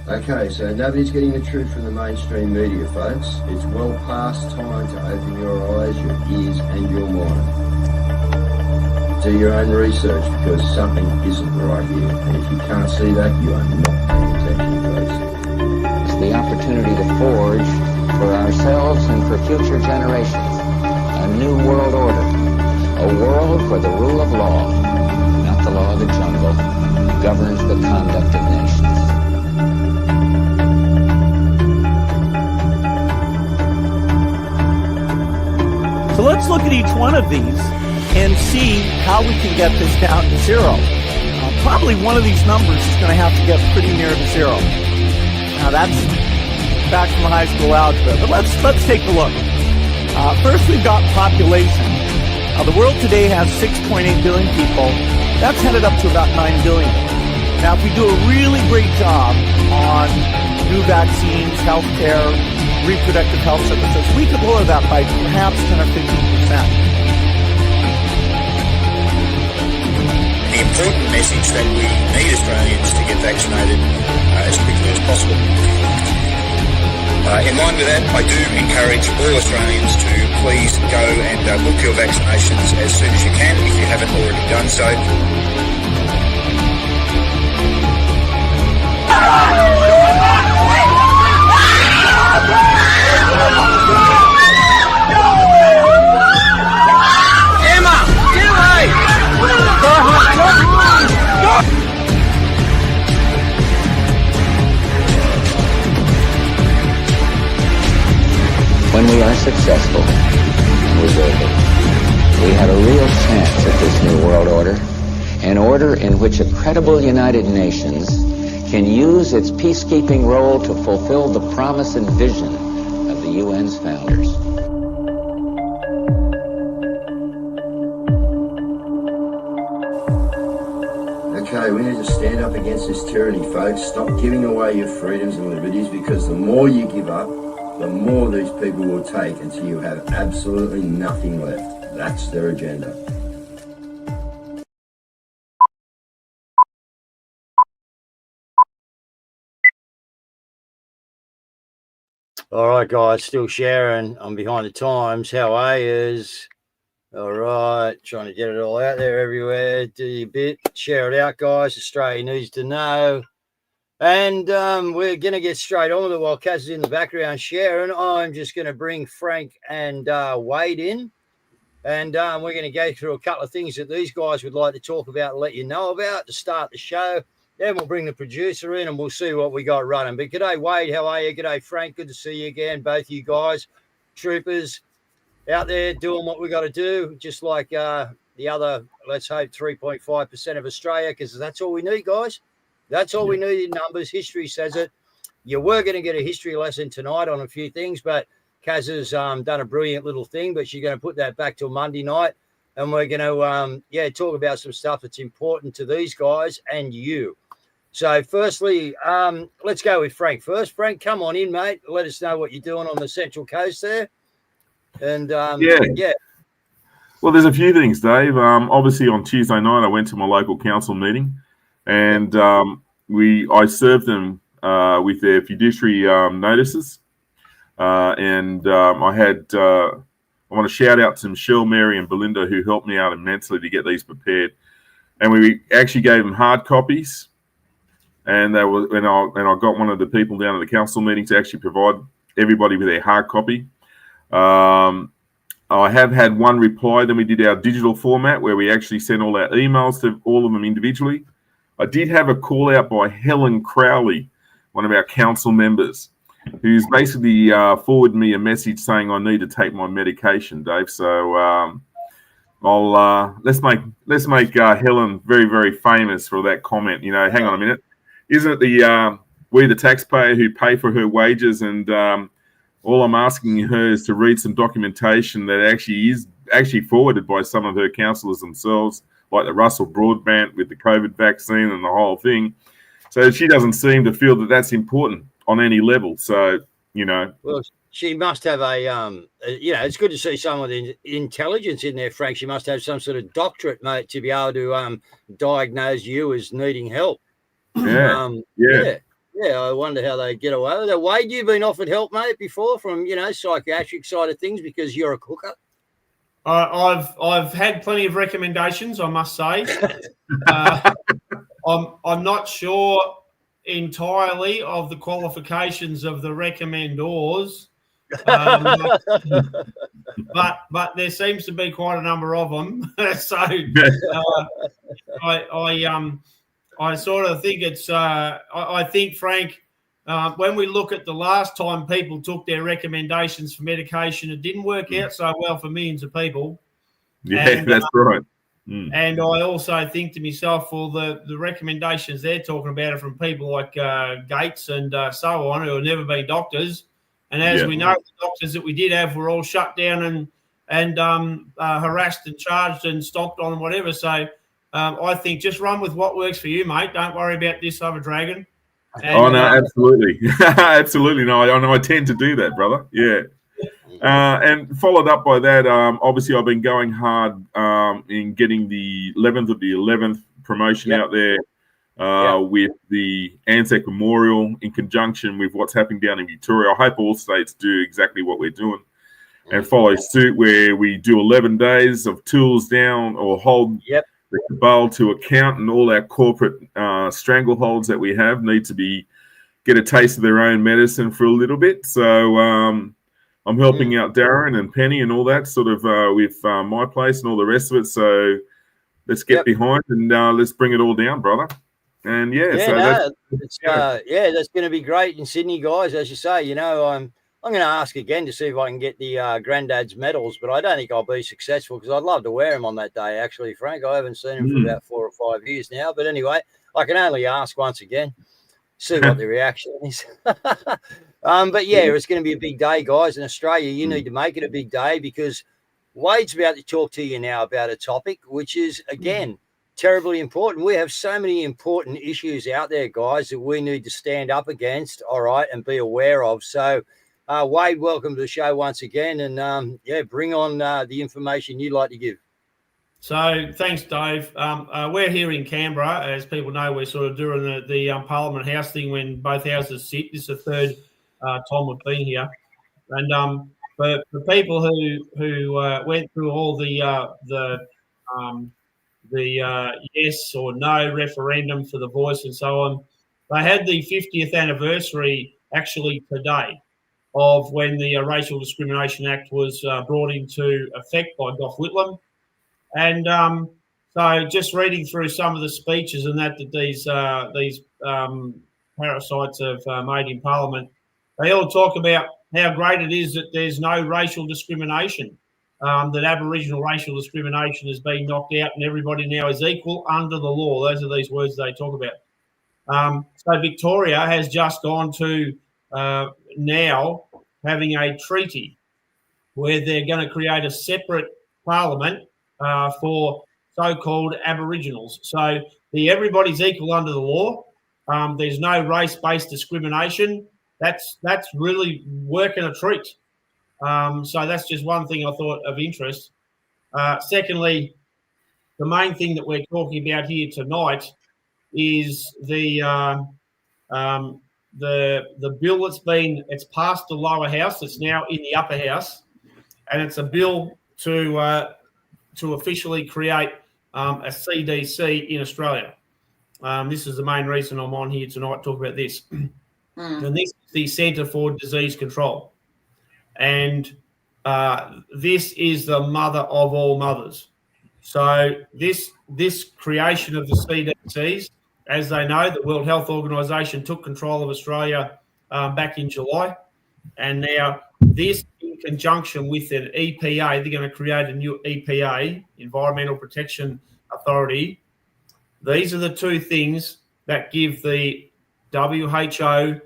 Okay, so nobody's getting the truth from the mainstream media, folks. It's well past time to open your eyes, your ears, and your mind. Do your own research because something isn't right here. And if you can't see that, you are not paying attention, folks. It's the opportunity to forge for ourselves and for future generations a new world order. A world where the rule of law, not the law of the jungle, governs the conduct of nations. So let's look at each one of these and see how we can get this down to zero. Probably one of these numbers is going to have to get pretty near to zero. Now that's back from high school algebra, but let's take a look. First, we've got population. The world today has 6.8 billion people. That's headed up to about 9 billion. Now, if we do a really great job on new vaccines, healthcare, reproductive health services, we could lower that by perhaps 10 or 15%. The important message that we need Australians to get vaccinated as quickly as possible. In line with that, I do encourage all Australians to please go and book your vaccinations as soon as you can if you haven't already done so. Emma, get away! When we are successful, and we will be, we have a real chance at this new world order, an order in which a credible United Nations can use its peacekeeping role to fulfill the promise and vision of the UN's founders. Okay, we need to stand up against this tyranny, folks. Stop giving away your freedoms and liberties, because the more you give up, the more these people will take until you have absolutely nothing left. That's their agenda. All right, guys, still sharing. I'm behind the times. How are yous? All right, trying to get it all out there everywhere. Do your bit. Share it out, guys. Australia needs to know. And we're going to get straight on with it while Caz is in the background sharing. I'm just going to bring Frank and Wade in. And we're going to go through a couple of things that these guys would like to talk about and let you know about to start the show. Then we'll bring the producer in and we'll see what we got running. But g'day, Wade. How are you? G'day, Frank. Good to see you again. Both you guys, troopers, out there doing what we got to do, just like the other, let's hope, 3.5% of Australia, because that's all we need, guys. That's all we need in numbers. History says it. You were going to get a history lesson tonight on a few things, but Caz has done a brilliant little thing, but she's going to put that back till Monday night. And we're going to, talk about some stuff that's important to these guys and you. So firstly, let's go with Frank first. Frank, come on in, mate. Let us know what you're doing on the Central Coast there. And yeah. Well, there's a few things, Dave. Obviously, on Tuesday night, I went to my local council meeting, and I served them with their fiduciary notices. I want to shout out to Michelle, Mary, and Belinda, who helped me out immensely to get these prepared. And we actually gave them hard copies. And I got one of the people down at the council meeting to actually provide everybody with a hard copy. I have had one reply. Then we did our digital format where we actually sent all our emails to all of them individually. I did have a call out by Helen Crowley, one of our council members, who's basically forwarded me a message saying I need to take my medication, Dave. So let's make Helen very, very famous for that comment. You know, hang on a minute. Isn't it we the taxpayer who pay for her wages? And all I'm asking her is to read some documentation that is forwarded by some of her councillors themselves, like the Russell Broadbent with the COVID vaccine and the whole thing. So she doesn't seem to feel that that's important on any level. So, you know. Well, she must have it's good to see someone with intelligence in there, Frank. She must have some sort of doctorate, mate, to be able to diagnose you as needing help. Yeah. I wonder how they get away with it. Wade, you've been offered help, mate, before from, psychiatric side of things because you're a cooker. I've had plenty of recommendations, I must say. I'm not sure entirely of the qualifications of the recommendors, but there seems to be quite a number of them. So I sort of think it's. I think, Frank, when we look at the last time people took their recommendations for medication, it didn't work out so well for millions of people. Yeah, that's right. And I also think to myself, well, the recommendations they're talking about are from people like Gates and so on, who have never been doctors. And as we know, the doctors that we did have were all shut down and harassed and charged and stomped on and whatever. So I think just run with what works for you, mate. Don't worry about this other dragon. And, no, absolutely. Absolutely. No, I tend to do that, brother. Yeah. And followed up by that, obviously I've been going hard in getting the 11th of the 11th promotion out there with the Anzac Memorial in conjunction with what's happening down in Victoria. I hope all states do exactly what we're doing and follow suit, where we do 11 days of tools down or hold the cabal to account, and all our corporate strangleholds that we have need to get a taste of their own medicine for a little bit. So I'm helping out Darren and Penny and all that sort of with my place and all the rest of it. So let's get behind and let's bring it all down, brother. And that's going to be great in Sydney, guys. As you say, I'm going to ask again to see if I can get the granddad's medals, but I don't think I'll be successful because I'd love to wear them on that day. Actually, Frank, I haven't seen them for about 4 or 5 years now. But anyway, I can only ask once again, see what the reaction is. But it's going to be a big day, guys. In Australia, you need to make it a big day because Wade's about to talk to you now about a topic which is, again, terribly important. We have so many important issues out there, guys, that we need to stand up against, all right, and be aware of. So, Wade, welcome to the show once again, and bring on the information you'd like to give. So thanks, Dave. We're here in Canberra. As people know, we're sort of doing the Parliament House thing when both houses sit. This is the third time we've been here. And for people who went through all the yes or no referendum for the voice and so on, they had the 50th anniversary actually today of when the Racial Discrimination Act was brought into effect by Gough Whitlam. And so just reading through some of the speeches and that these parasites have made in Parliament, they all talk about how great it is that there's no racial discrimination, that Aboriginal racial discrimination has been knocked out and everybody now is equal under the law. Those are these words they talk about. So Victoria has just gone to now having a treaty where they're going to create a separate parliament for so-called Aboriginals. So everybody's equal under the law. There's no race-based discrimination. That's really working a treat. So that's just one thing I thought of interest. Secondly, the main thing that we're talking about here tonight is the bill it's passed the lower house. It's now in the upper house, and it's a bill to officially create a CDC in Australia. This is the main reason I'm on here tonight to talk about this. And this is the Centre for Disease Control. And this is the mother of all mothers. So this creation of the CDCs, as they know, the World Health Organization took control of Australia back in July. And now this, in conjunction with an EPA, they're going to create a new EPA, Environmental Protection Authority. These are the two things that give the WHO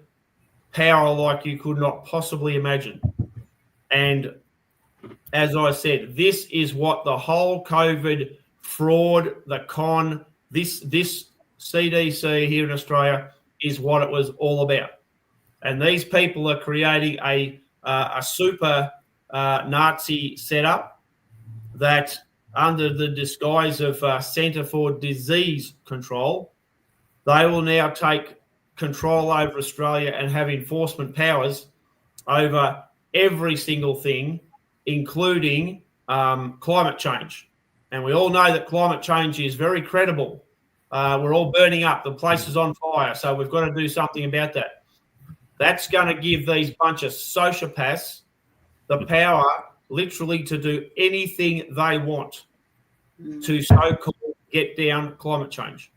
power like you could not possibly imagine. And as I said, this is what the whole COVID fraud, the con, this CDC here in Australia is what it was all about. And these people are creating a super Nazi setup that, under the disguise of Centre for Disease Control, they will now take control over Australia and have enforcement powers over every single thing, including climate change. And we all know that climate change is very credible. We're all burning up. The place is on fire. So we've got to do something about that. That's going to give these bunch of sociopaths the power literally to do anything they want to so-called get down climate change.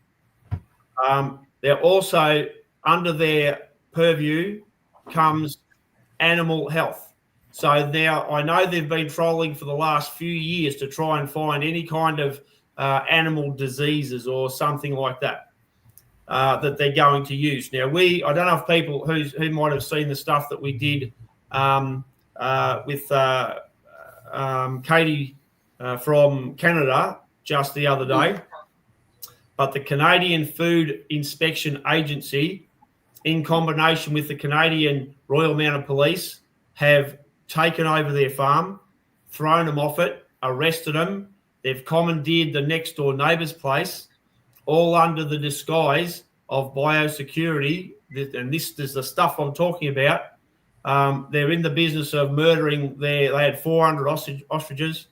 They're also, under their purview comes animal health. So now I know they've been trolling for the last few years to try and find any kind of animal diseases or something like that that they're going to use. Now, I don't know if people who might have seen the stuff that we did with Katie from Canada just the other day, but the Canadian Food Inspection Agency, in combination with the Canadian Royal Mounted Police, have taken over their farm, thrown them off it, arrested them. They've commandeered the next door neighbour's place, all under the disguise of biosecurity. And this is the stuff I'm talking about. They're in the business of murdering they had 400 ostriches.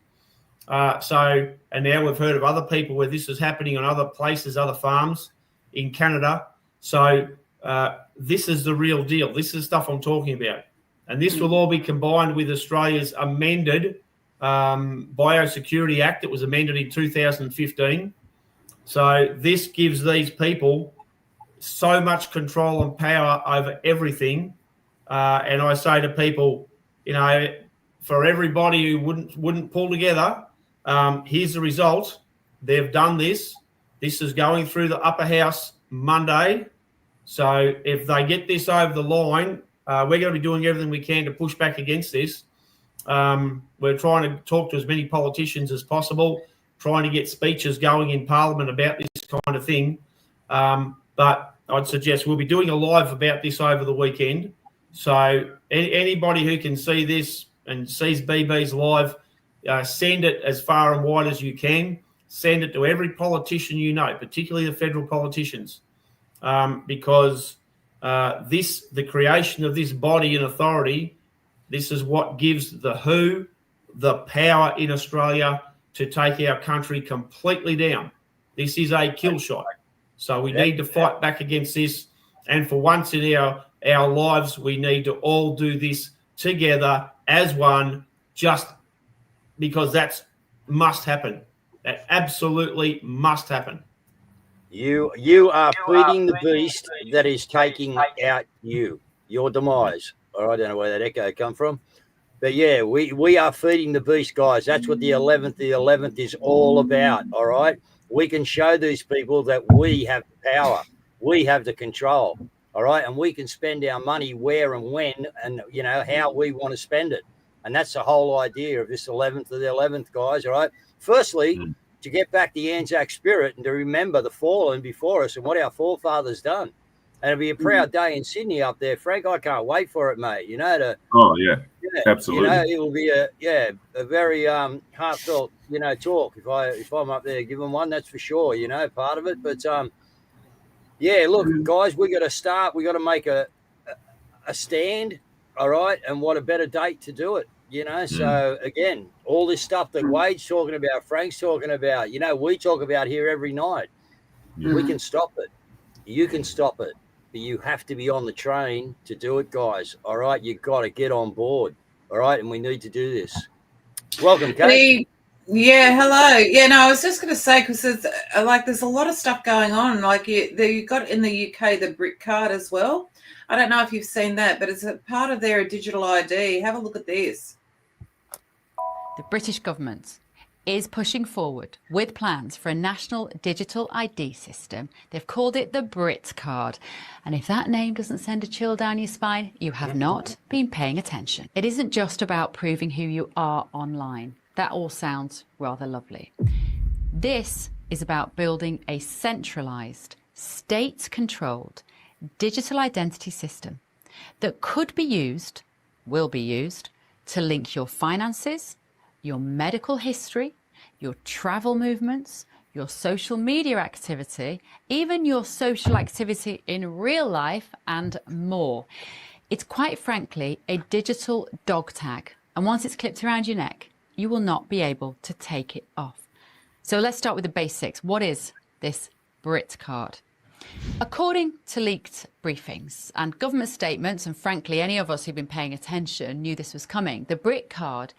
And now we've heard of other people where this is happening on other places, other farms in Canada. So this is the real deal. This is stuff I'm talking about. And this will all be combined with Australia's amended Biosecurity Act. It was amended in 2015. So this gives these people so much control and power over everything. And I say to people, for everybody who wouldn't pull together, here's the result. They've done this. This is going through the upper house Monday. So if they get this over the line, we're going to be doing everything we can to push back against this. We're trying to talk to as many politicians as possible, trying to get speeches going in Parliament about this kind of thing. But I'd suggest we'll be doing a live about this over the weekend. So anybody who can see this and sees BB's live, send it as far and wide as you can. Send it to every politician you know, particularly the federal politicians, because the creation of this body and authority, this is what gives the WHO the power in Australia to take our country completely down. This is a kill shot. So we need to fight back against this. And for once in our lives, we need to all do this together as one, just because that must happen. That absolutely must happen. You are feeding the beast that is taking out your demise. Or I don't know where that echo come from. But yeah, we are feeding the beast, guys. That's what the 11th is all about, all right? We can show these people that we have the power. We have the control, all right? And we can spend our money where and when and, how we want to spend it. And that's the whole idea of this 11th of the 11th, guys, all right? Firstly, to get back the Anzac spirit and to remember the fallen before us and what our forefathers done. And it'll be a proud day in Sydney up there, Frank. I can't wait for it, mate. Absolutely. It will be a very heartfelt, talk if I'm up there giving one, that's for sure. Part of it. But look, guys, we got to start. We got to make a stand, all right. And what a better date to do it. So again, all this stuff that Wade's talking about, Frank's talking about, we talk about here every night. We can stop it. You can stop it. But you have to be on the train to do it, guys. All right, you got to get on board. All right, and we need to do this. Welcome, Kate. Yeah, hello. Yeah, no, I was just going to say, because there's a lot of stuff going on. Like you got in the UK the Brit card as well. I don't know if you've seen that, but it's a part of their digital ID. Have a look at this. The British government is pushing forward with plans for a national digital ID system. They've called it the Brit card. And if that name doesn't send a chill down your spine, you have not been paying attention. It isn't just about proving who you are online. That all sounds rather lovely. This is about building a centralised, state-controlled digital identity system that will be used, to link your finances, your medical history, your travel movements, your social media activity, even your social activity in real life, and more. It's quite frankly a digital dog tag, and once it's clipped around your neck, you will not be able to take it off. So let's start with the basics. What is this Brit card? According to leaked briefings and government statements, and frankly any of us who've been paying attention knew this was coming, the Brit card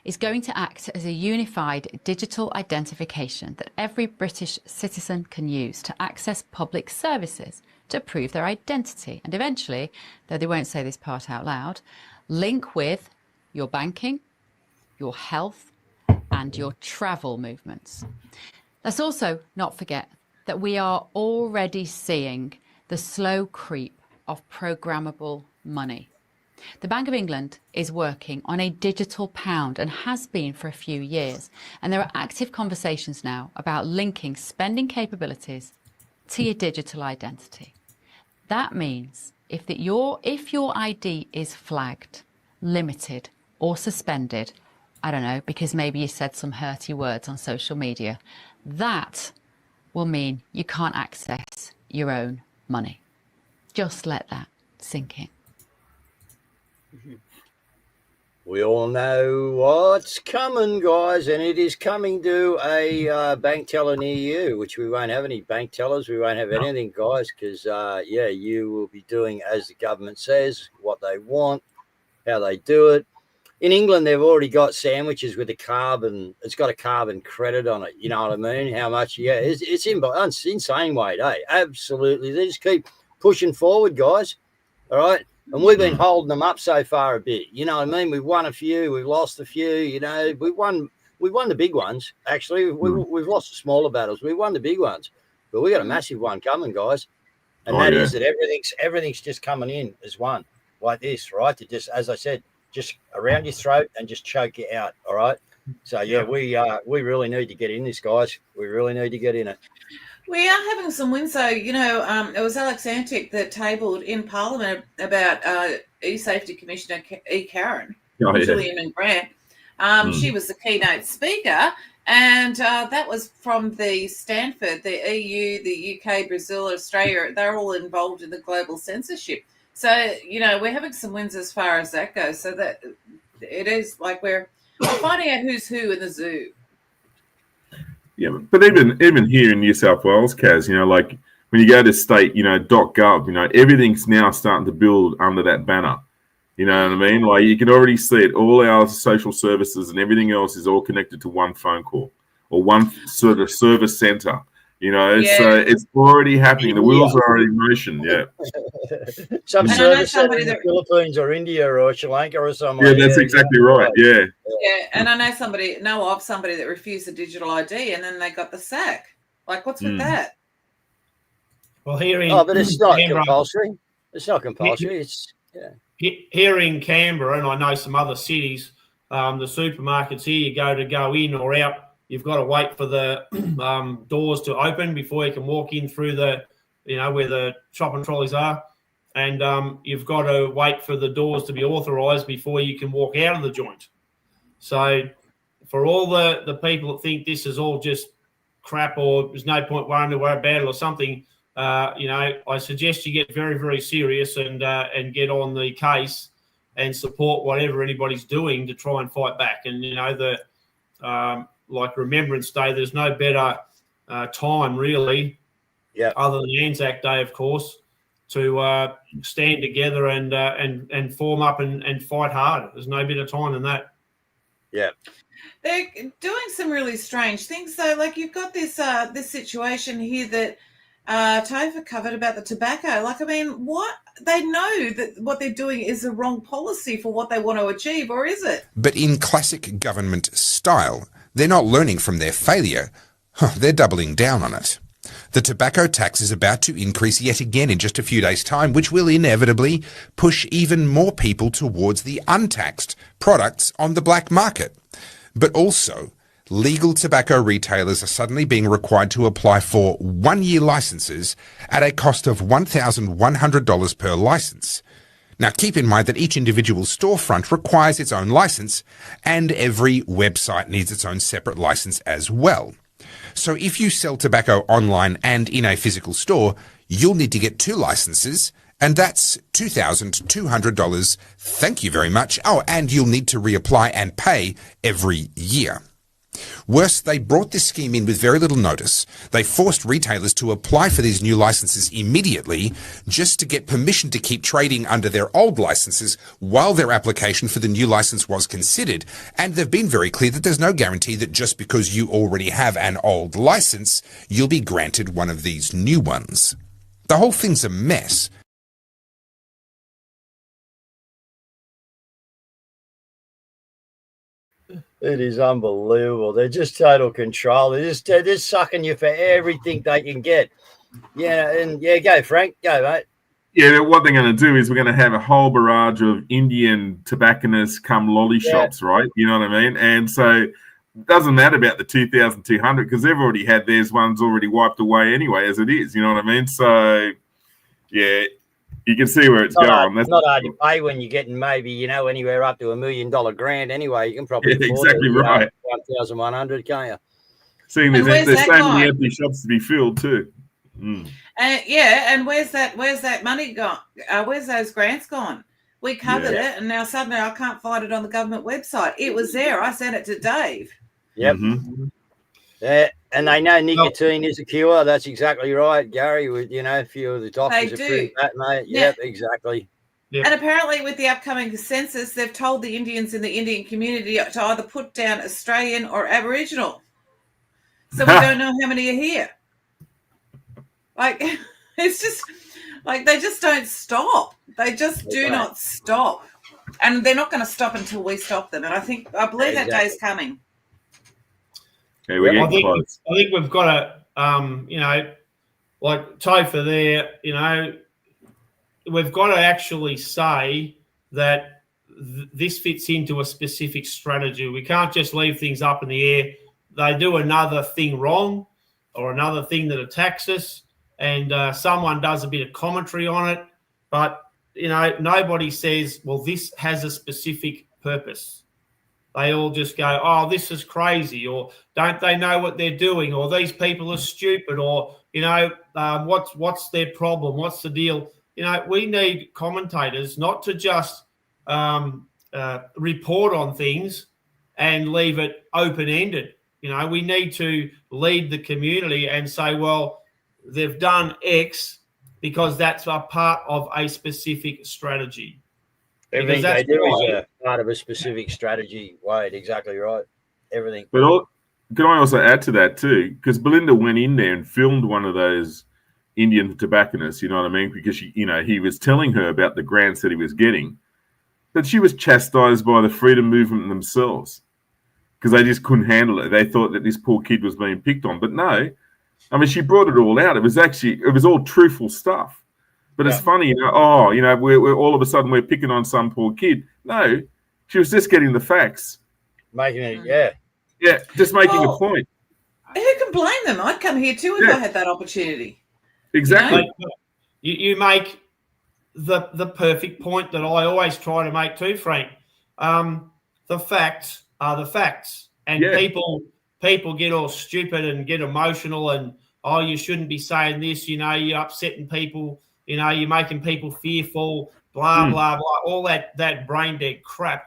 is going to act as a unified digital identification that every British citizen can use to access public services, to prove their identity, and eventually, though they won't say this part out loud, link with your banking, your health, and your travel movements. Let's also not forget that we are already seeing the slow creep of programmable money. The Bank of England is working on a digital pound and has been for a few years. And there are active conversations now about linking spending capabilities to your digital identity. That means if your ID is flagged, limited or suspended, I don't know, because maybe you said some hurty words on social media, that will mean you can't access your own money. Just let that sink in. We all know what's coming, guys, and it is coming to a bank teller near you, which we won't have any bank tellers. We won't have anything, guys, because, you will be doing as the government says, what they want, how they do it. In England, they've already got sandwiches with it's got a carbon credit on it. You know what I mean? How much? Yeah, it's insane weight, eh? Absolutely. They just keep pushing forward, guys. All right. And we've been holding them up so far a bit. You know what I mean? We've won a few, we've lost a few, you know, we've won the big ones. Actually, we've lost the smaller battles. We won the big ones, but we got a massive one coming, guys. And is that everything's just coming in as one like this, right? To just, as I said, just around your throat and just choke you out. All right. So we really need to get in this, guys. We really need to get in it. We are having some wins, though. You know, it was Alex Antic that tabled in Parliament about E-Safety Commissioner E. Karen, Gillian Grant. She was the keynote speaker, and that was from the Stanford, the EU, the UK, Brazil, Australia. They're all involved in the global censorship. So, you know, we're having some wins as far as that goes. So that it is like we're finding out who's who in the zoo. Yeah, but even here in New South Wales, Caz, you know, like when you go to state, you know, .gov, you know, everything's now starting to build under that banner. You know what I mean? Like you can already see it. All our social services and everything else is all connected to one phone call or one sort of service center. You know, so it's already happening. The wheels are already in motion. Yeah. Some service center in the Philippines or India or Sri Lanka or somewhere. Yeah, that's exactly right. Yeah. Yeah, and I know of somebody that refused the digital ID and then they got the sack. Like, what's with that? Well, here in but it's not compulsory. It's not compulsory. Here in Canberra, and I know some other cities, the supermarkets here, you go in or out, you've got to wait for the doors to open before you can walk in through the, you know, where the shopping trolleys are. And you've got to wait for the doors to be authorised before you can walk out of the joint. So for all the people that think this is all just crap or there's no point worrying about it or something, you know, I suggest you get very, very serious and get on the case and support whatever anybody's doing to try and fight back. And, you know, like Remembrance Day, there's no better time really, other than Anzac Day, of course, to stand together and form up and fight hard. There's no better time than that. Yeah. They're doing some really strange things, though. Like you've got this this situation here that Topher covered about the tobacco. Like, I mean, what they know that what they're doing is the wrong policy for what they want to achieve, or is it? But in classic government style, they're not learning from their failure. They're doubling down on it. The tobacco tax is about to increase yet again in just a few days' time, which will inevitably push even more people towards the untaxed products on the black market. But also, legal tobacco retailers are suddenly being required to apply for one-year licenses at a cost of $1,100 per license. Now, keep in mind that each individual storefront requires its own license, and every website needs its own separate license as well. So if you sell tobacco online and in a physical store, you'll need to get 2 licenses, and that's $2,200. Thank you very much. Oh, and you'll need to reapply and pay every year. Worse, they brought this scheme in with very little notice. They forced retailers to apply for these new licenses immediately just to get permission to keep trading under their old licenses while their application for the new license was considered. And they've been very clear that there's no guarantee that just because you already have an old license, you'll be granted one of these new ones. The whole thing's a mess. It is unbelievable. They're just total control. They're just sucking you for everything they can get. Yeah, and yeah, go Frank, go mate. Yeah, what they're going to do is we're going to have a whole barrage of Indian tobacconists come lolly shops, right? You know what I mean? And so it doesn't matter about the 2,200 because they've already had theirs ones already wiped away anyway as it is. You know what I mean? So, yeah, you can see where it's going. That's not hard to pay when you're getting maybe, anywhere up to $1 million grant anyway. You can probably afford exactly right. 1,100, can't you? Seeing there's so many empty shops to be filled too. Mm. And where's that money gone? Where's those grants gone? We covered it, and now suddenly I can't find it on the government website. It was there. I sent it to Dave. Yep. Mm-hmm. Yeah, and they know nicotine is a cure. That's exactly right, Gary. With a few of the doctors have proved that, mate. Yep, exactly. Yep. And apparently, with the upcoming census, they've told the Indians in the Indian community to either put down Australian or Aboriginal. So we don't know how many are here. Like, it's just like they just don't stop. They just do not stop, and they're not going to stop until we stop them. And I believe that day is coming. Yeah, we're I think we've got to, like Topher there, we've got to actually say that this fits into a specific strategy. We can't just leave things up in the air. They do another thing wrong or another thing that attacks us, and someone does a bit of commentary on it, but, nobody says, well, this has a specific purpose. They all just go, oh, this is crazy, or don't they know what they're doing, or these people are stupid, or, what's their problem? What's the deal? We need commentators not to just report on things and leave it open-ended. We need to lead the community and say, well, they've done X because that's a part of a specific strategy. Everything they do is a part of a specific strategy, Wade. Exactly right. Everything. But can I also add to that too? Because Belinda went in there and filmed one of those Indian tobacconists, you know what I mean? Because he was telling her about the grants that he was getting, but she was chastised by the freedom movement themselves because they just couldn't handle it. They thought that this poor kid was being picked on, but no. I mean, she brought it all out. It was all truthful stuff. But it's funny, we're all of a sudden we're picking on some poor kid. No, she was just getting the facts. Making it, yeah, just making a point. Who can blame them? I'd come here too if I had that opportunity. Exactly. You make the perfect point that I always try to make too, Frank. The facts are the facts, and people get all stupid and get emotional, and you shouldn't be saying this. You're upsetting people. You're making people fearful, blah, blah, blah, all that brain dead crap.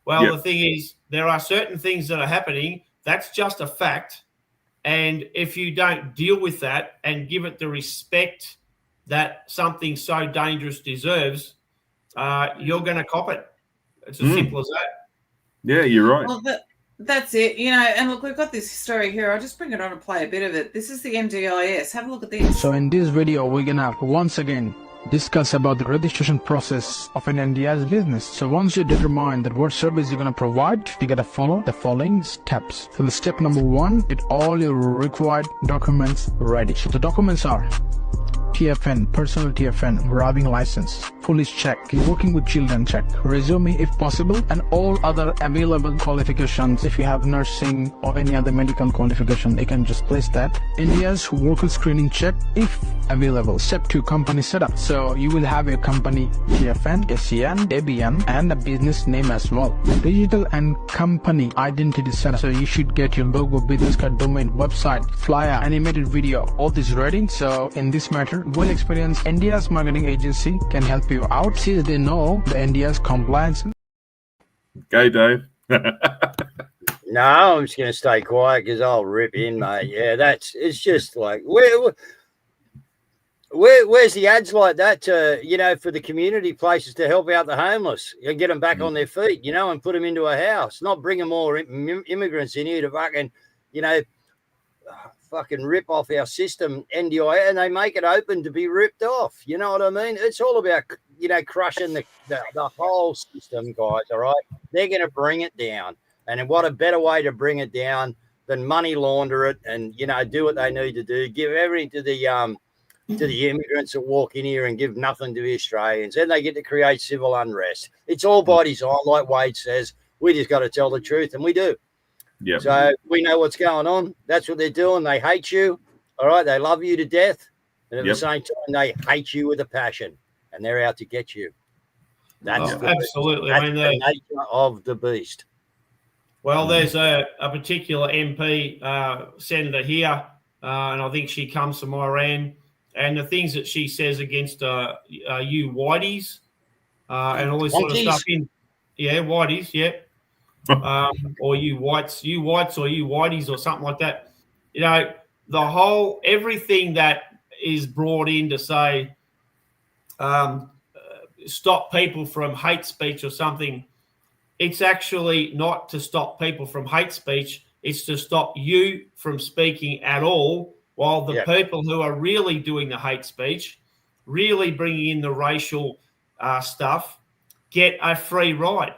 Well, the thing is, there are certain things that are happening. That's just a fact. And if you don't deal with that and give it the respect that something so dangerous deserves, you're going to cop it. It's as simple as that. Yeah, you're right. Well, that's it. And look, we've got this story here. I'll just bring it on and play a bit of it. This is the NDIS. Have a look at this. So in this video, we're going to once again discuss about the registration process of an NDIS business. So once you determine that what service you're going to provide, you got to follow the following steps. So the step number 1, get all your required documents ready. So the documents are TFN, personal TFN, driving license, police check, working with children check, resume if possible, and all other available qualifications. If you have nursing or any other medical qualification, you can just place that. India's worker screening check if available. Step 2, company setup. So you will have a company TFN, SCN, ABN, and a business name as well. Digital and company identity setup. So you should get your logo, business card, domain, website, flyer, animated video, all this ready. So in this matter, well experienced India's marketing agency can help you out since they know the India's compliance. Okay, Dave. No, I'm just going to stay quiet because I'll rip in, mate. Yeah, it's just like, where's the ads like that to, for the community places to help out the homeless and get them back on their feet, and put them into a house, not bringing more immigrants in here to fucking, fucking rip off our system, NDI, and they make it open to be ripped off. You know what I mean? It's all about, crushing the whole system, guys, all right? They're going to bring it down. And what a better way to bring it down than money launder it and, do what they need to do, give everything to the immigrants that walk in here and give nothing to the Australians. Then they get to create civil unrest. It's all by design, like Wade says. We just got to tell the truth, and we do. Yeah. So we know what's going on. That's what they're doing. They hate you. All right. They love you to death. And at the same time, they hate you with a passion, and they're out to get you. That's absolutely. That's the nature of the beast. Well, there's a particular MP, senator here, and I think she comes from Iran. And the things that she says against you whiteys and all this sort of stuff. Whiteys, yeah. Or you whites or you whiteys or something like that. Everything that is brought in to say stop people from hate speech or something, it's actually not to stop people from hate speech. It's to stop you from speaking at all, while the people who are really doing the hate speech, really bringing in the racial stuff, get a free ride.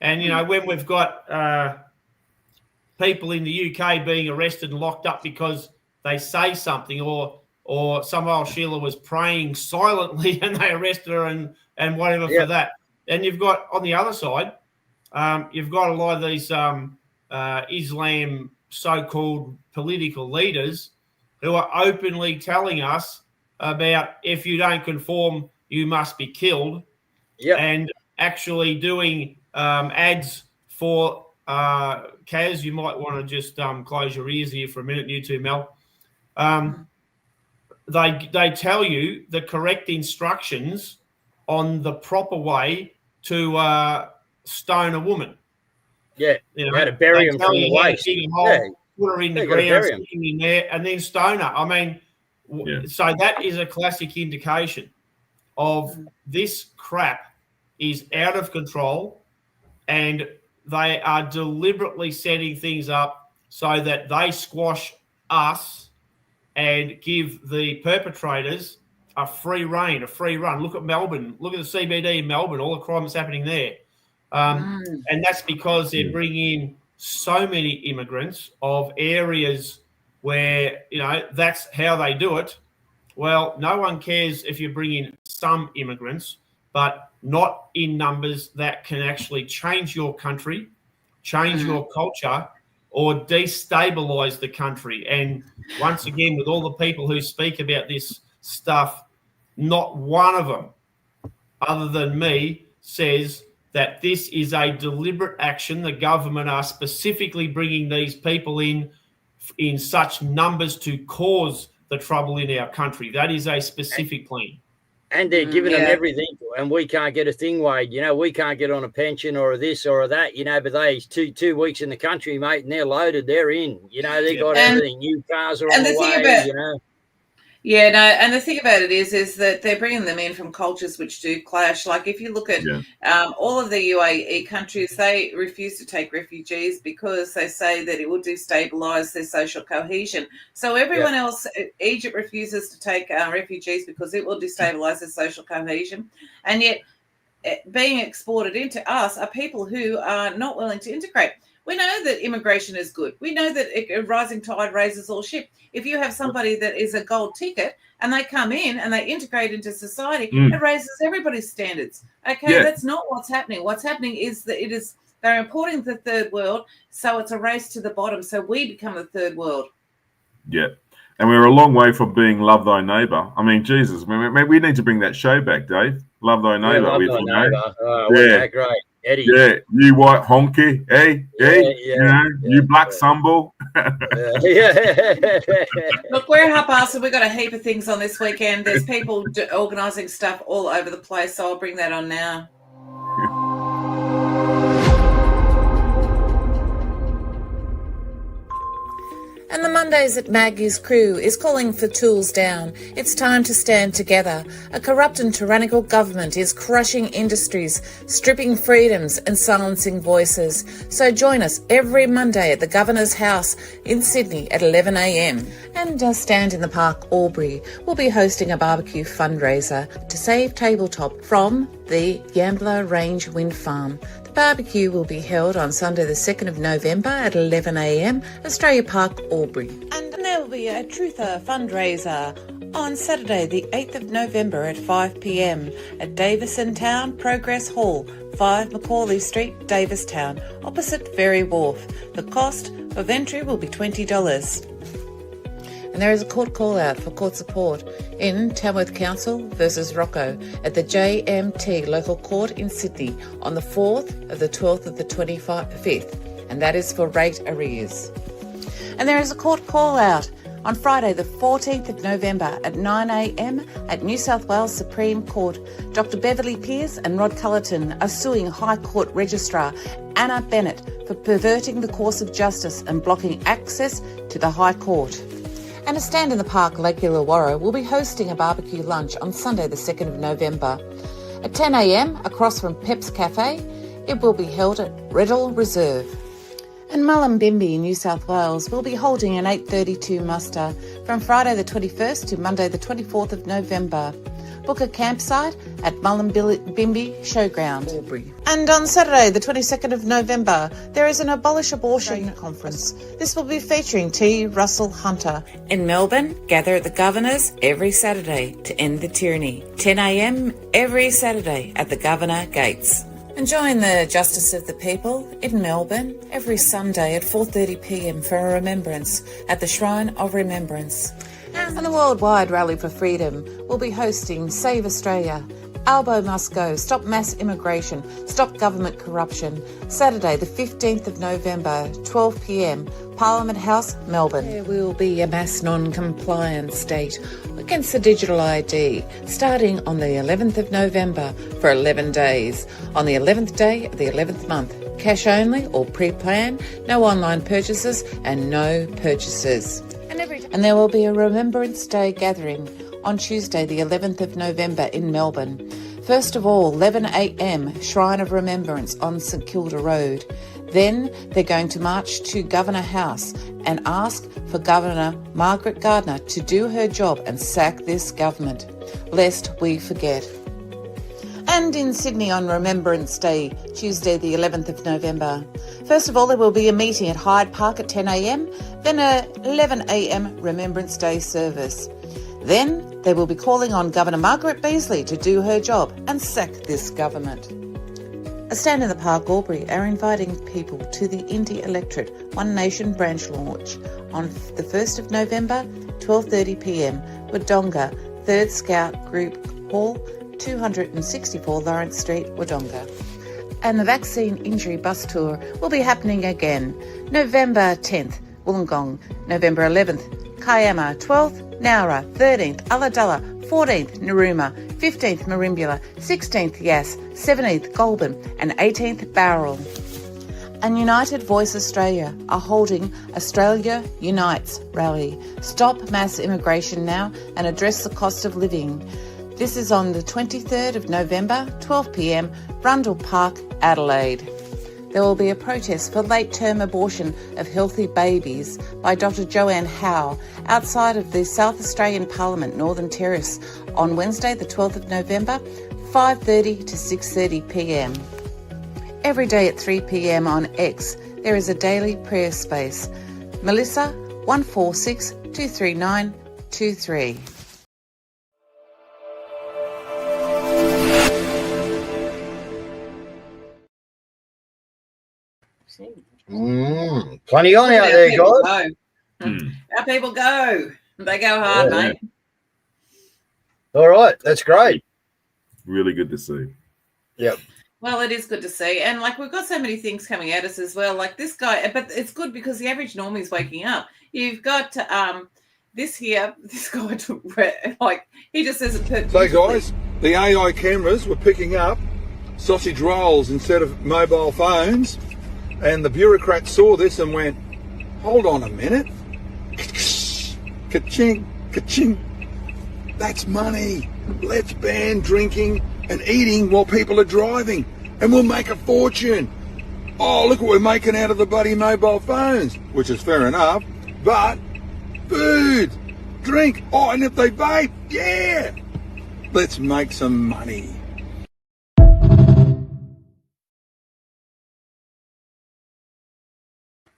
And, when we've got people in the UK being arrested and locked up because they say something, or some old Sheila was praying silently and they arrested her and whatever for that. And you've got, on the other side, you've got a lot of these Islam so-called political leaders who are openly telling us about if you don't conform, you must be killed, and actually doing ads for Caz. You might want to just close your ears here for a minute, you two, Mel. They tell you the correct instructions on the proper way to stone a woman. Yeah, how to bury them from the waist. Put her in the ground, stick him in there, and then stone her. I mean, so that is a classic indication of this crap is out of control, and they are deliberately setting things up so that they squash us and give the perpetrators a free rein, a free run. Look at Melbourne. Look at the CBD in Melbourne, all the crime that's happening there. And that's because they're bringing in so many immigrants of areas where, that's how they do it. Well, no one cares if you bring in some immigrants, but not in numbers that can actually change your country, change your culture, or destabilize the country. And once again, with all the people who speak about this stuff, not one of them, other than me, says that this is a deliberate action. The government are specifically bringing these people in such numbers to cause the trouble in our country. That is a specific plan. And they're giving them everything, and we can't get a thing, Wade. We can't get on a pension or a this or a that, but they 2 weeks in the country, mate, and they're loaded. They're in. They got everything. New cars are on the way, Yeah, no, and the thing about it is that they're bringing them in from cultures which do clash. Like if you look at all of the UAE countries, they refuse to take refugees because they say that it will destabilise their social cohesion. So everyone else, Egypt refuses to take refugees because it will destabilise their social cohesion. And yet being exported into us are people who are not willing to integrate. We know that immigration is good. We know that a rising tide raises all ship. If you have somebody that is a gold ticket and they come in and they integrate into society, it raises everybody's standards. Okay, that's not what's happening. What's happening is that they're importing the third world, so it's a race to the bottom. So we become the third world. Yeah. And we're a long way from being love thy neighbour. I mean, Jesus, we need to bring that show back, Dave. Love thy neighbour. Love thy neighbour. Oh, wasn't that great? Eddie. Yeah, you white honky, hey, you black sumble. Look, we're half-assed. We've got a heap of things on this weekend. There's people organising stuff all over the place, so I'll bring that on now. And the Mondays at Maggie's crew is calling for tools down. It's time to stand together. A corrupt and tyrannical government is crushing industries, stripping freedoms and silencing voices. So join us every Monday at the Governor's House in Sydney at 11 a.m. And Stand in the Park, Albury will be hosting a barbecue fundraiser to save tabletop from the Yambler Range Wind Farm. Barbecue will be held on Sunday the 2nd of November at 11 a.m, Australia Park, Albury. And there will be a Truther fundraiser on Saturday the 8th of November at 5 p.m. at Davison Town Progress Hall, 5 Macaulay Street, Davistown, opposite Ferry Wharf. The cost of entry will be $20. And there is a court call out for court support in Tamworth Council versus Rocco at the JMT Local Court in Sydney on the 4th of the 12th of the 25th, and that is for rate arrears. And there is a court call out on Friday the 14th of November at 9 a.m. at New South Wales Supreme Court. Dr Beverly Pearce and Rod Cullerton are suing High Court Registrar Anna Bennett for perverting the course of justice and blocking access to the High Court. And a Stand in the Park, Lake Illawarra, will be hosting a barbecue lunch on Sunday the 2nd of November. At 10 a.m, across from Pep's Cafe, it will be held at Riddle Reserve. And Mullumbimby, New South Wales, will be holding an 8:32 muster from Friday the 21st to Monday the 24th of November. Book a campsite at Mullumbimby Showground, Albury. And on Saturday, the 22nd of November, there is an Abolish Abortion conference. This will be featuring T. Russell Hunter. In Melbourne, gather at the Governor's every Saturday to end the tyranny. 10 a.m. every Saturday at the Governor Gates. And join the Justice of the People in Melbourne every Sunday at 4:30 p.m. for a remembrance at the Shrine of Remembrance. And the Worldwide Rally for Freedom will be hosting Save Australia, Albo Must Go, Stop Mass Immigration, Stop Government Corruption, Saturday the 15th of November, 12 p.m, Parliament House, Melbourne. There will be a mass non-compliance state against the digital ID, starting on the 11th of November for 11 days. On the 11th day of the 11th month, cash only or pre-plan, no online purchases and no purchases. And there will be a Remembrance Day gathering on Tuesday the 11th of November in Melbourne. First of all, 11 a.m, Shrine of Remembrance on St Kilda Road. Then they're going to march to Governor House and ask for Governor Margaret Gardner to do her job and sack this government, lest we forget. And in Sydney on Remembrance Day, Tuesday the 11th of November. First of all, there will be a meeting at Hyde Park at 10 a.m, then a 11 a.m. Remembrance Day service. Then they will be calling on Governor Margaret Beazley to do her job and sack this government. A Stand in the Park, Albury, are inviting people to the Indy Electorate One Nation branch launch on the 1st of November, 12:30 p.m, Wodonga, 3rd Scout Group Hall, 264 Lawrence Street, Wodonga. And the Vaccine Injury Bus Tour will be happening again. November 10th, Wollongong. November 11th, Kiama. 12th, Nowra. 13th, Ulladulla. 14th, Narooma. 15th, Merimbula. 16th, Yass. 17th, Goulburn. And 18th, Bowral. And United Voice Australia are holding Australia Unites rally. Stop mass immigration now and address the cost of living. This is on the 23rd of November, 12 p.m, Brundle Park, Adelaide. There will be a protest for late-term abortion of healthy babies by Dr Joanne Howe outside of the South Australian Parliament Northern Terrace on Wednesday the 12th of November, 5:30 to 6:30 p.m. Every day at 3 p.m. on X, there is a daily prayer space. Melissa 146 239 23. Plenty on out there, guys. Our people go. They go hard, mate. All right, that's great. Really good to see. Yep. Well, it is good to see. And like we've got so many things coming at us as well. Like this guy, but it's good because the average normie is waking up. You've got this guy, like he just says it. So guys, the AI cameras were picking up sausage rolls instead of mobile phones, and the bureaucrats saw this and went, hold on a minute. Ka-ching, ka-ching. That's money. Let's ban drinking and eating while people are driving, and we'll make a fortune. Oh, look what we're making out of the bloody mobile phones, which is fair enough, but food, drink, oh, and if they vape, yeah, let's make some money.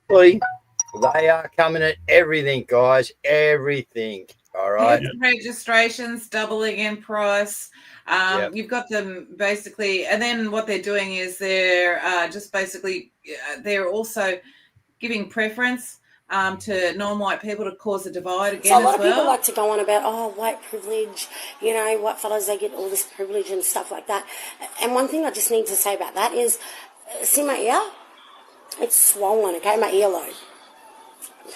They are coming at everything, guys. Everything. All right. Registrations doubling in price. You've got them basically, and then what they're doing is they're just basically they're also giving preference to non-white people to cause a divide again. So a lot of people like to go on about white privilege, white fellas, they get all this privilege and stuff like that. And one thing I just need to say about that is, see my ear? It's swollen, okay, my earlobe.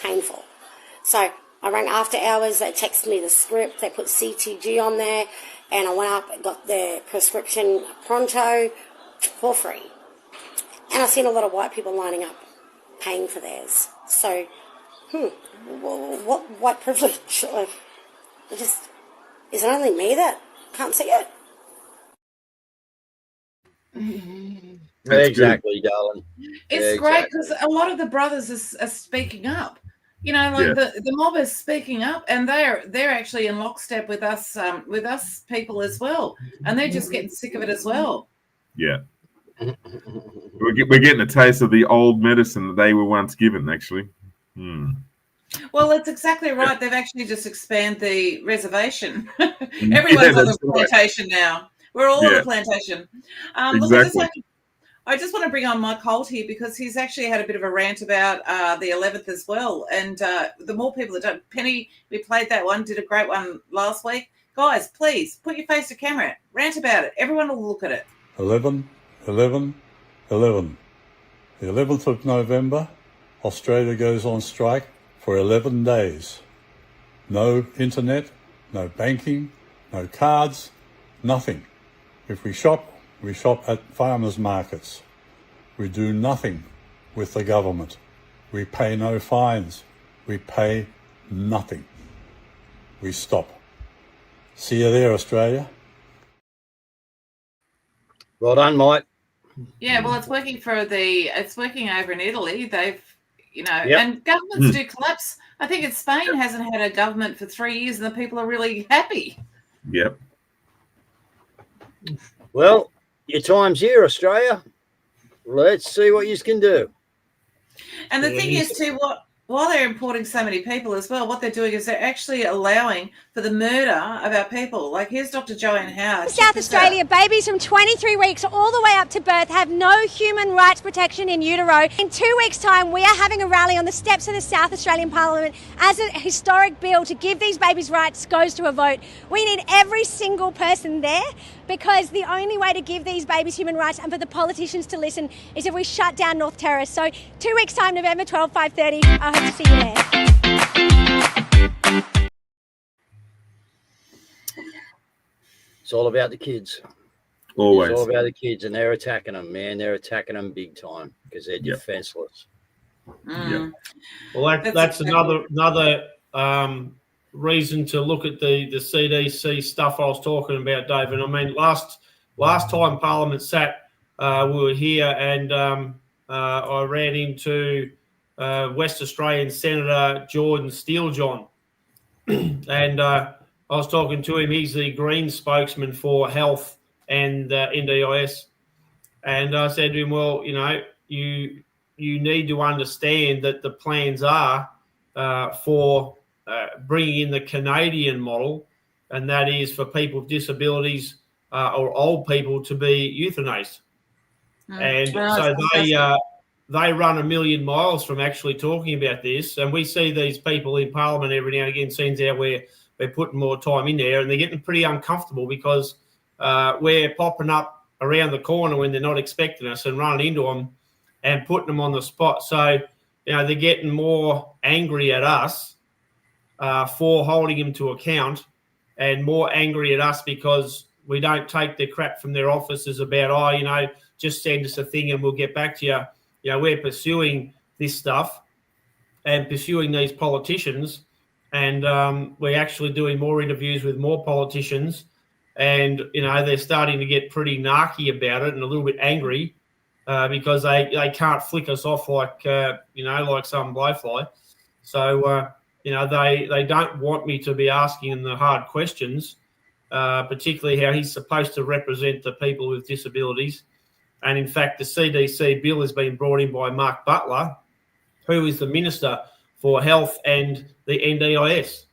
Painful. So I rang after hours, they texted me the script, they put CTG on there, and I went up and got the prescription pronto for free. And I've seen a lot of white people lining up, paying for theirs. So, what white privilege? Is it only me that can't see it? Exactly, darling. It's great because a lot of the brothers are speaking up. The mob is speaking up, and they're actually in lockstep with us people as well, and they're just getting sick of it as well. Yeah, we're getting a taste of the old medicine that they were once given. Actually, Well, that's exactly right. They've actually just expanded the reservation. Everyone's on the plantation now. We're all on the plantation. Exactly. I just want to bring on Mike Holt here because he's actually had a bit of a rant about the 11th as well. And the more people that don't, Penny, we played that one, did a great one last week. Guys, please put your face to camera, rant about it. Everyone will look at it. 11, 11, 11. The 11th of November, Australia goes on strike for 11 days. No internet, no banking, no cards, nothing. If we shop at farmers markets. We do nothing with the government. We pay no fines. We pay nothing. We stop. See you there, Australia. Well done, Mike. Yeah, well, it's working over in Italy. They've, and governments do collapse. I think in Spain hasn't had a government for 3 years, and the people are really happy. Yep. Well, your time's here, Australia. Let's see what you can do. And the thing is, too, while they're importing so many people as well, what they're doing is they're actually allowing for the murder of our people. Like, here's Dr. Joanne Howard. In South Australia, babies from 23 weeks all the way up to birth have no human rights protection in utero. In 2 weeks' time, we are having a rally on the steps of the South Australian Parliament as a historic bill to give these babies rights goes to a vote. We need every single person there because the only way to give these babies human rights and for the politicians to listen is if we shut down North Terrace. So 2 weeks' time, November 12, 5:30. I hope to see you there. It's all about the kids. Always. It's all about the kids, and they're attacking them, man. They're attacking them big time because they're defenseless. Well, that's another reason to look at the CDC stuff I was talking about, David. I mean, last time Parliament sat, we were here, and I ran into West Australian Senator Jordan Steelejohn, and I was talking to him. He's the Green spokesman for health and NDIS, and I said to him, "Well, you you need to understand that the plans are for bringing in the Canadian model, and that is for people with disabilities or old people to be euthanized. And so they run a million miles from actually talking about this. And we see these people in Parliament every now and again, scenes out where we're putting more time in there, and they're getting pretty uncomfortable because we're popping up around the corner when they're not expecting us and running into them and putting them on the spot. So, they're getting more angry at us for holding them to account, and more angry at us because we don't take the crap from their offices about, just send us a thing and we'll get back to you. We're pursuing this stuff and pursuing these politicians, and we're actually doing more interviews with more politicians, and they're starting to get pretty narky about it and a little bit angry because they can't flick us off like like some blowfly. So they don't want me to be asking them the hard questions, particularly how he's supposed to represent the people with disabilities. And in fact, the CDC bill has been brought in by Mark Butler, who is the Minister for Health and the NDIS.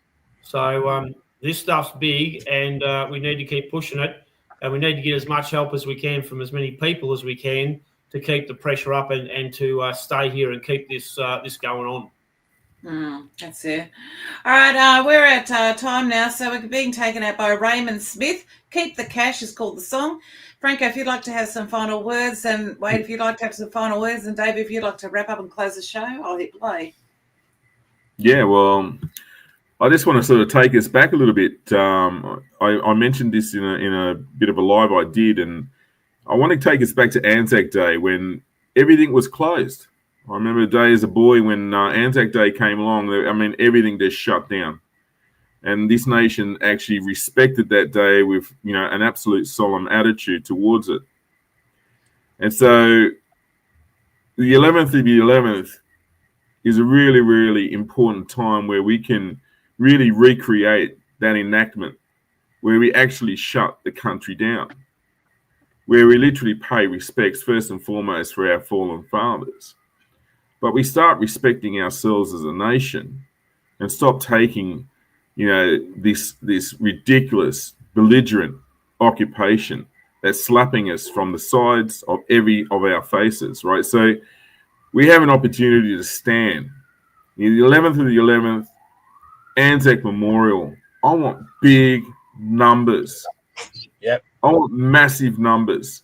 So this stuff's big, and we need to keep pushing it, and we need to get as much help as we can from as many people as we can to keep the pressure up and to stay here and keep this going on. That's it. All right, we're at time now, so we're being taken out by Raymond Smith. Keep the Cash is called the song. Franco, if you'd like to have some final words, and Wade, if you'd like to have some final words, and Dave, if you'd like to wrap up and close the show, I'll hit play. Yeah, well, I just want to sort of take us back a little bit. I mentioned this in a bit of a live I did, and I want to take us back to Anzac Day when everything was closed. I remember the day as a boy when Anzac Day came along. Everything just shut down. And this nation actually respected that day with, an absolute solemn attitude towards it. And so the 11th of the 11th is a really, really important time where we can really recreate that enactment, where we actually shut the country down, where we literally pay respects first and foremost for our fallen fathers. But we start respecting ourselves as a nation and stop taking, this ridiculous, belligerent occupation that's slapping us from the sides of every of our faces, right? So we have an opportunity to stand. The 11th of the 11th, Anzac Memorial. I want big numbers. Yep. I want massive numbers.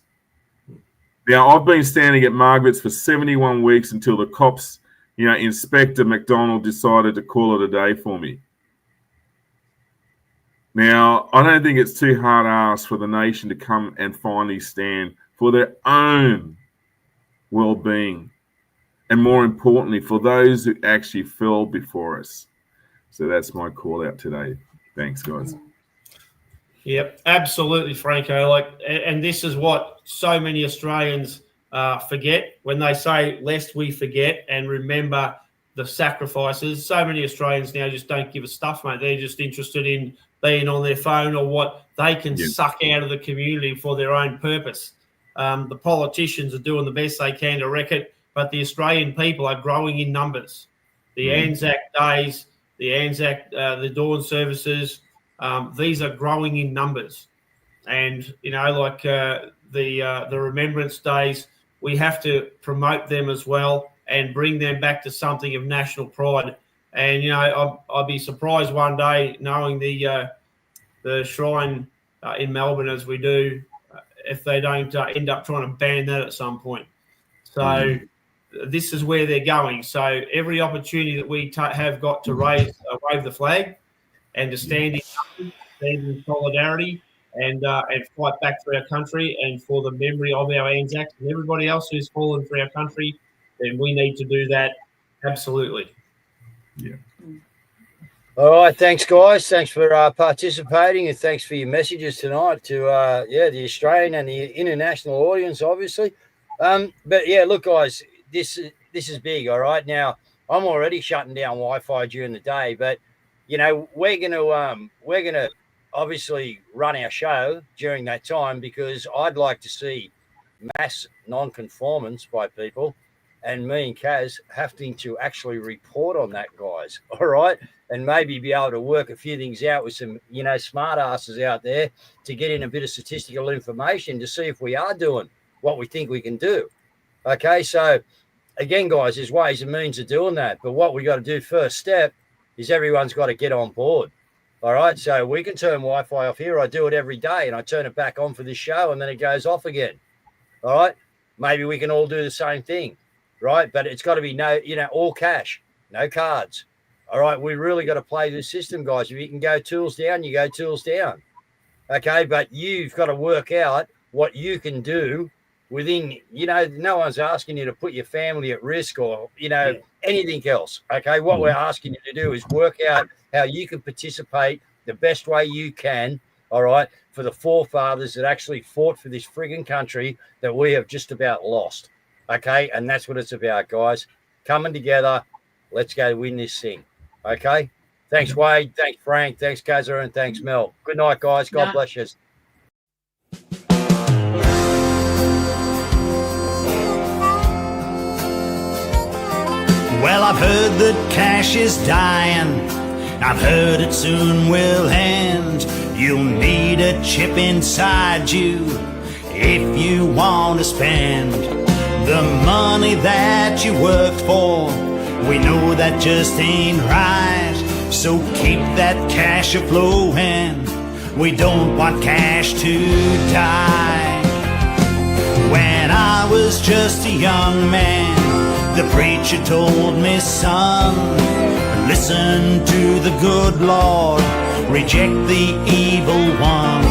Now, I've been standing at Margaret's for 71 weeks until the cops, Inspector McDonald decided to call it a day for me. Now, I don't think it's too hard to ask for the nation to come and finally stand for their own well-being, and more importantly, for those who actually fell before us. So that's my call out today. Thanks, guys. Yep, absolutely, Franco. And this is what so many Australians forget when they say, lest we forget and remember the sacrifices. So many Australians now just don't give a stuff, mate. They're just interested in being on their phone or what they can suck out of the community for their own purpose. The politicians are doing the best they can to wreck it, but the Australian people are growing in numbers. The Anzac Days, the dawn services, these are growing in numbers. And, the Remembrance Days, we have to promote them as well and bring them back to something of national pride. And, I'd be surprised one day knowing the shrine in Melbourne as we do, if they don't end up trying to ban that at some point. So this is where they're going. So every opportunity that we have got to wave the flag and to stand in solidarity and fight back for our country and for the memory of our Anzacs and everybody else who's fallen for our country, then we need to do that. Absolutely. Yeah. All right, thanks, guys. Thanks for participating, and thanks for your messages tonight to the Australian and the international audience, obviously. But yeah, look, guys, this is big. All right, now I'm already shutting down Wi-Fi during the day, but we're gonna obviously run our show during that time because I'd like to see mass non-conformance by people and me and Caz having to actually report on that, guys. All right. And maybe be able to work a few things out with some, smart asses out there to get in a bit of statistical information to see if we are doing what we think we can do. Okay. So again, guys, there's ways and means of doing that. But what we got to do first step is everyone's got to get on board. All right. So we can turn Wi-Fi off here. I do it every day and I turn it back on for this show and then it goes off again. All right. Maybe we can all do the same thing. Right. But it's got to be all cash, no cards. All right. We really got to play this system, guys. If you can go tools down, you go tools down. Okay. But you've got to work out what you can do within, no one's asking you to put your family at risk or, anything else. Okay. What we're asking you to do is work out how you can participate the best way you can. All right. For the forefathers that actually fought for this frigging country that we have just about lost. Okay. And that's what it's about, guys. Coming together. Let's go win this thing. Okay. Thanks, Wade. Thanks, Frank. Thanks, Kazza. And thanks, Mel. Good night, guys. God bless you. Well, I've heard that cash is dying. I've heard it soon will end. You'll need a chip inside you if you want to spend the money that you worked for. We know that just ain't right, so keep that cash a-flowing. We don't want cash to die. When I was just a young man, the preacher told me, son, listen to the good Lord, reject the evil one.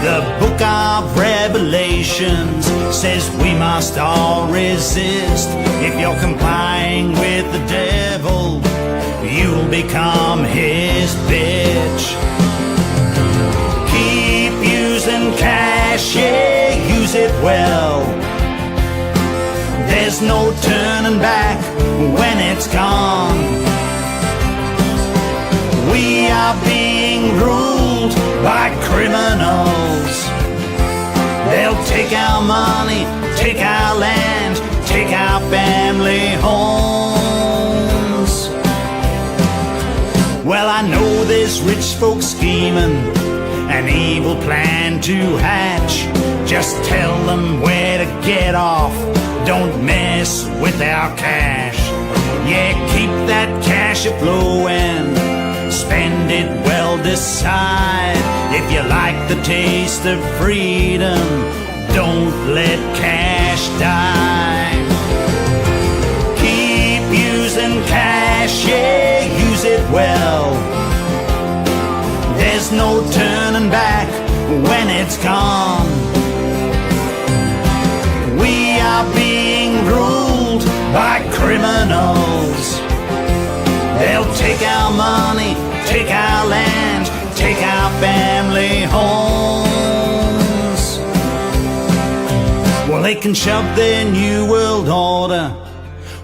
The book of Revelations says we must all resist. If you're complying with the devil, you'll become his bitch. Keep using cash, yeah, use it well. There's no turning back when it's gone. We are being ruled by criminals. They'll take our money, take our land, take our family homes. Well, I know there's rich folks scheming, an evil plan to hatch. Just tell them where to get off. Don't mess with our cash. Yeah, keep that cash a-flowing. Spend it well, decide. If you like the taste of freedom, don't let cash die. Keep using cash, yeah, use it well. There's no turning back when it's gone. We are being ruled by criminals. They'll take our money, take our land, take our family homes. Well, they can shove their new world order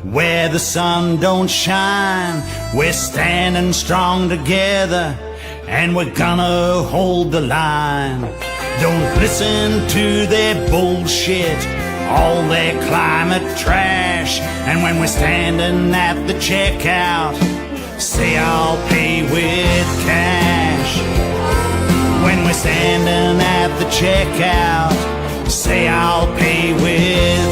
where the sun don't shine. We're standing strong together and we're gonna hold the line. Don't listen to their bullshit, all their climate trash. And when we're standing at the checkout, say I'll pay with cash. When we're standing at the checkout, say I'll pay with